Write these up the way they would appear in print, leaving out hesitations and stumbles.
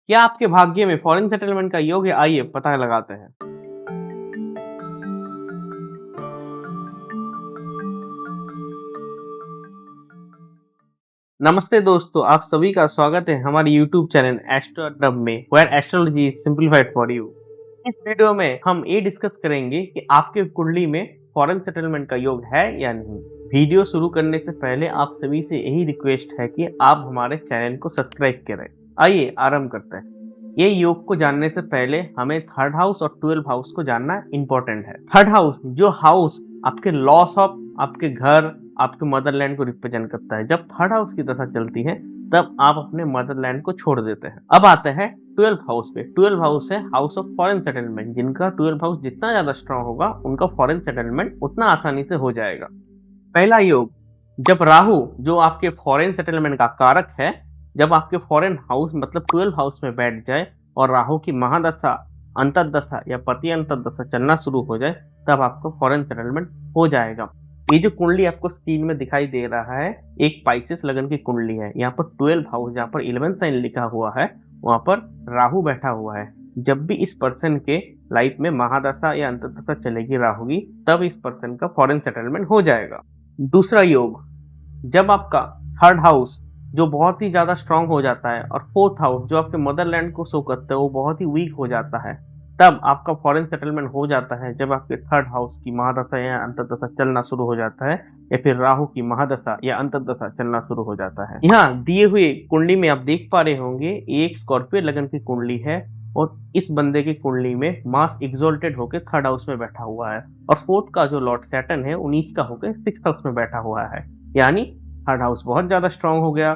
क्या आपके भाग्य में फॉरेन सेटलमेंट का योग है? आइए पता लगाते हैं। नमस्ते दोस्तों, आप सभी का स्वागत है हमारे यूट्यूब चैनल एस्ट्रो अड्डब में, where astrology is simplified for you. इस वीडियो में हम ये डिस्कस करेंगे कि आपके कुंडली में फॉरेन सेटलमेंट का योग है या नहीं। वीडियो शुरू करने से पहले आप सभी से यही रिक्वेस्ट है कि आप हमारे चैनल को सब्सक्राइब करें। आइए आरंभ करते हैं। ये योग को जानने से पहले हमें थर्ड हाउस और 12 हाउस को जानना इंपॉर्टेंट है। थर्ड हाउस, जो हाउस आपके लॉस ऑफ आपके घर, आपके मदरलैंड को रिप्रेजेंट करता है। जब थर्ड हाउस की दशा चलती है तब आप अपने मदरलैंड को छोड़ देते हैं। अब आते हैं 12 हाउस पे। 12 हाउस है हाउस ऑफ फॉरेन सेटलमेंट। जिनका 12 हाउस जितना ज्यादा स्ट्रांग होगा उनका फॉरेन सेटलमेंट उतना आसानी से हो जाएगा। पहला योग, जब राहु जो आपके फॉरेन सेटलमेंट का कारक है, जब आपके फॉरेन हाउस मतलब 12 हाउस में बैठ जाए और राहु की महादशा, अंतर्दशा या पति अंतर्दशा चलना शुरू हो जाए, तब आपको फॉरेन सेटलमेंट हो जाएगा। ये जो कुंडली आपको स्क्रीन में दिखाई दे रहा है, एक पाइसेस लगन की कुंडली है। यहाँ पर 12 हाउस, जहाँ पर 11 साइन लिखा हुआ है, वहां पर राहु बैठा हुआ है। जब भी इस पर्सन के लाइफ में महादशा या अंतर्दशा चलेगी राहु की, तब इस पर्सन का फॉरेन सेटलमेंट हो जाएगा। दूसरा योग, जब आपका थर्ड हाउस जो बहुत ही ज्यादा स्ट्रांग हो जाता है और फोर्थ हाउस जो आपके मदरलैंड को शो करता है वो बहुत ही वीक हो जाता है, तब आपका फॉरेन सेटलमेंट हो जाता है। जब आपके थर्ड हाउस की महादशा या अंतर्दशा चलना शुरू हो जाता है या फिर राहु की महादशा या अंतर्दशा चलना शुरू हो जाता है। यहाँ दिए हुए कुंडली में आप देख पा रहे होंगे, एक स्कॉर्पियो लगन की कुंडली है और इस बंदे की कुंडली में मास एग्जॉल्टेड होकर थर्ड हाउस में बैठा हुआ है और फोर्थ का जो लॉर्ड सैटर्न है वो नीच का होकर सिक्स्थ हाउस में बैठा हुआ है। यानी थर्ड हाउस बहुत ज्यादा स्ट्रांग हो गया,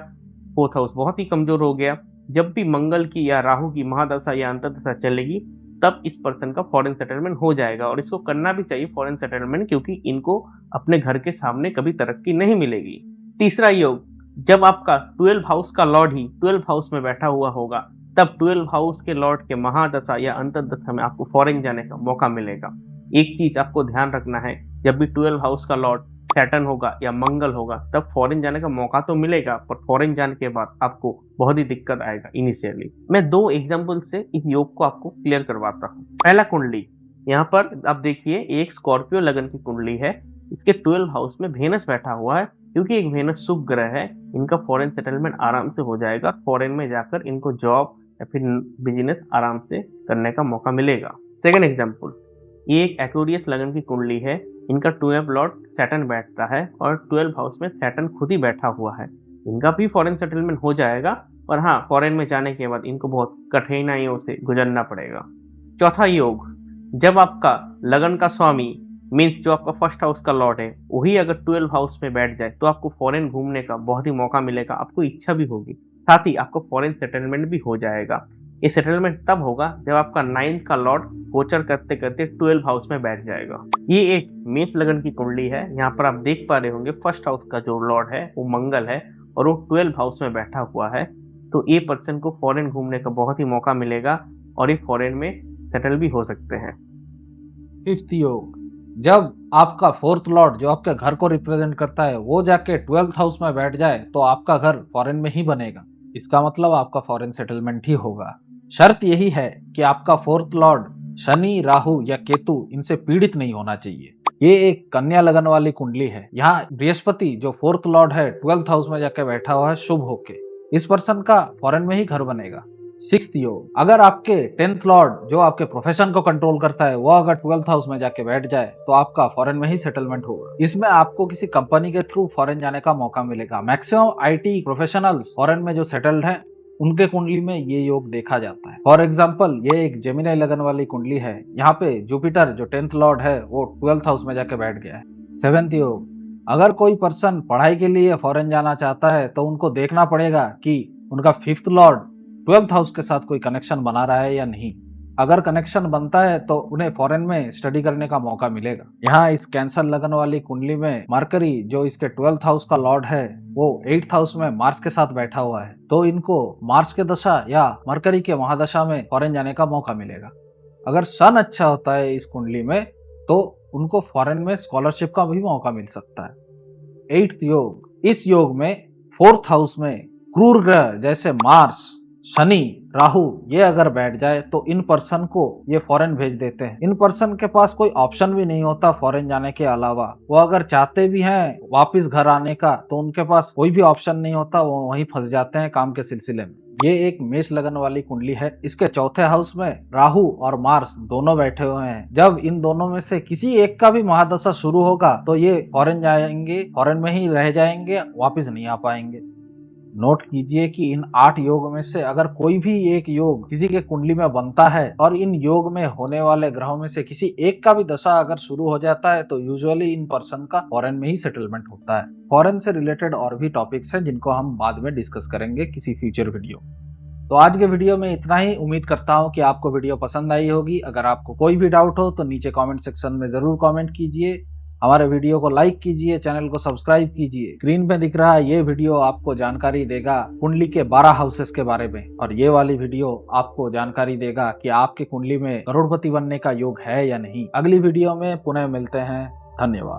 फोर्थ हाउस बहुत ही कमजोर हो गया। जब भी मंगल की या राहु की महादशा या अंतर्दशा चलेगी तब इस पर्सन का फॉरेन सेटलमेंट हो जाएगा और इसको करना भी चाहिए फॉरेन सेटलमेंट, क्योंकि इनको अपने घर के सामने कभी तरक्की नहीं मिलेगी। तीसरा योग, जब आपका 12 हाउस का लॉर्ड ही 12 हाउस में बैठा हुआ होगा, तब 12 हाउस के लॉर्ड के महादशा या अंतर्दशा में आपको फॉरेन जाने का मौका मिलेगा। एक चीज आपको ध्यान रखना है, जब भी 12 हाउस का लॉर्ड सैटर्न होगा या मंगल होगा तब फॉरेन जाने का मौका तो मिलेगा, पर फॉरेन जाने के बाद आपको बहुत ही दिक्कत आएगा इनिशियली। मैं दो एग्जांपल से इस योग को आपको क्लियर करवाता हूँ। पहला कुंडली, यहाँ पर आप देखिए एक स्कॉर्पियो लगन की कुंडली है। इसके 12 हाउस में वेनस बैठा हुआ है। क्योंकि एक वेनस शुभ ग्रह है, इनका फॉरेन सेटलमेंट आराम से हो जाएगा। फॉरेन में जाकर इनको जॉब या फिर बिजनेस आराम से करने का मौका मिलेगा। सेकेंड एग्जाम्पल, ये एक एक्वेरियस लगन की कुंडली है। इनका 12 लॉर्ड सैटर्न बैठता है और 12 हाउस में सैटर्न खुद ही बैठा हुआ है। इनका भी फॉरेन सेटलमेंट हो जाएगा, पर हाँ, फॉरेन में जाने के बाद इनको बहुत कठिनाइयों से गुजरना पड़ेगा। चौथा योग, जब आपका लगन का स्वामी मीन्स जो आपका फर्स्ट हाउस का लॉर्ड है वही अगर 12 हाउस में बैठ जाए तो आपको फॉरेन घूमने का बहुत ही मौका मिलेगा। आपको इच्छा भी होगी, साथ ही आपको फॉरेन सेटलमेंट भी हो जाएगा। ये सेटलमेंट तब होगा जब आपका 9th का लॉर्ड गोचर करते करते 12 हाउस में बैठ जाएगा। ये एक मेष लगन की कुंडली है। यहाँ पर आप देख पा रहे होंगे फर्स्ट हाउस का जो लॉर्ड है वो मंगल है और वो 12 हाउस में बैठा हुआ है। तो ये पर्सन को फॉरेन घूमने का बहुत ही मौका मिलेगा और ये फॉरेन में सेटल भी हो सकते हैं। फिफ्थ योग, जब आपका फोर्थ लॉर्ड जो आपके घर को रिप्रेजेंट करता है वो जाके 12th हाउस में बैठ जाए तो आपका घर फॉरेन में ही बनेगा। इसका मतलब आपका फॉरेन सेटलमेंट ही होगा। शर्त यही है कि आपका फोर्थ लॉर्ड शनि, राहु या केतु इनसे पीड़ित नहीं होना चाहिए। ये एक कन्या लगन वाली कुंडली है। यहाँ बृहस्पति जो फोर्थ लॉर्ड है 12th हाउस में जाके बैठा हुआ है शुभ होके। इस पर्सन का फॉरेन में ही घर बनेगा। सिक्स्थ योग, अगर आपके 10th लॉर्ड जो आपके प्रोफेशन को कंट्रोल करता है वो अगर 12th हाउस में जाके बैठ जाए तो आपका फॉरेन में ही सेटलमेंट होगा। इसमें आपको किसी कंपनी के थ्रू फॉरेन जाने का मौका मिलेगा। मैक्सिमम आईटी प्रोफेशनल्स फॉरेन में जो सेटल्ड हैं उनके कुंडली में ये योग देखा जाता है। फॉर एग्जाम्पल, ये एक जेमिनी लगन वाली कुंडली है। यहाँ पे जुपिटर जो 10th लॉर्ड है वो 12th हाउस में जाके बैठ गया है। 7th योग, अगर कोई पर्सन पढ़ाई के लिए फॉरेन जाना चाहता है तो उनको देखना पड़ेगा कि उनका 5th लॉर्ड 12th हाउस के साथ कोई कनेक्शन बना रहा है या नहीं। अगर कनेक्शन बनता है तो उन्हें फॉरेन में स्टडी करने का मौका मिलेगा। यहाँ इस कैंसर लगन वाली कुंडली में मरकरी जो इसके 12th हाउस का लॉर्ड है वो 8th हाउस में मार्स के साथ बैठा हुआ है, तो इनको मार्स के दशा या मरकरी के महादशा में फॉरेन जाने का मौका मिलेगा। अगर सन अच्छा होता है इस कुंडली में तो उनको फॉरेन में स्कॉलरशिप का भी मौका मिल सकता है। 8th योग, इस योग में 4th हाउस में क्रूर ग्रह जैसे मार्स, शनि, राहु ये अगर बैठ जाए तो इन पर्सन को ये फॉरेन भेज देते हैं। इन पर्सन के पास कोई ऑप्शन भी नहीं होता फॉरेन जाने के अलावा। वो अगर चाहते भी हैं वापस घर आने का तो उनके पास कोई भी ऑप्शन नहीं होता, वो वहीं फंस जाते हैं काम के सिलसिले में। ये एक मेष लगन वाली कुंडली है। इसके चौथे हाउस में राहु और मार्स दोनों बैठे हुए हैं। जब इन दोनों में से किसी एक का भी महादशा शुरू होगा तो ये फॉरेन जाएंगे, फॉरेन में ही रह जाएंगे, वापस नहीं आ पाएंगे। नोट कीजिए कि इन 8 योग में से अगर कोई भी एक योग किसी के कुंडली में बनता है और इन योग में होने वाले ग्रहों में से किसी एक का भी दशा अगर शुरू हो जाता है तो यूजुअली इन पर्सन का फॉरेन में ही सेटलमेंट होता है। फॉरेन से रिलेटेड और भी टॉपिक्स हैं जिनको हम बाद में डिस्कस करेंगे किसी फ्यूचर वीडियो। तो आज के वीडियो में इतना ही। उम्मीद करता हूं कि आपको वीडियो पसंद आई होगी। अगर आपको कोई भी डाउट हो तो नीचे कमेंट सेक्शन में जरूर कमेंट कीजिए। हमारे वीडियो को लाइक कीजिए, चैनल को सब्सक्राइब कीजिए। स्क्रीन पे दिख रहा है ये वीडियो आपको जानकारी देगा कुंडली के 12 हाउसेस के बारे में, और ये वाली वीडियो आपको जानकारी देगा कि आपके कुंडली में करोड़पति बनने का योग है या नहीं। अगली वीडियो में पुनः मिलते हैं। धन्यवाद।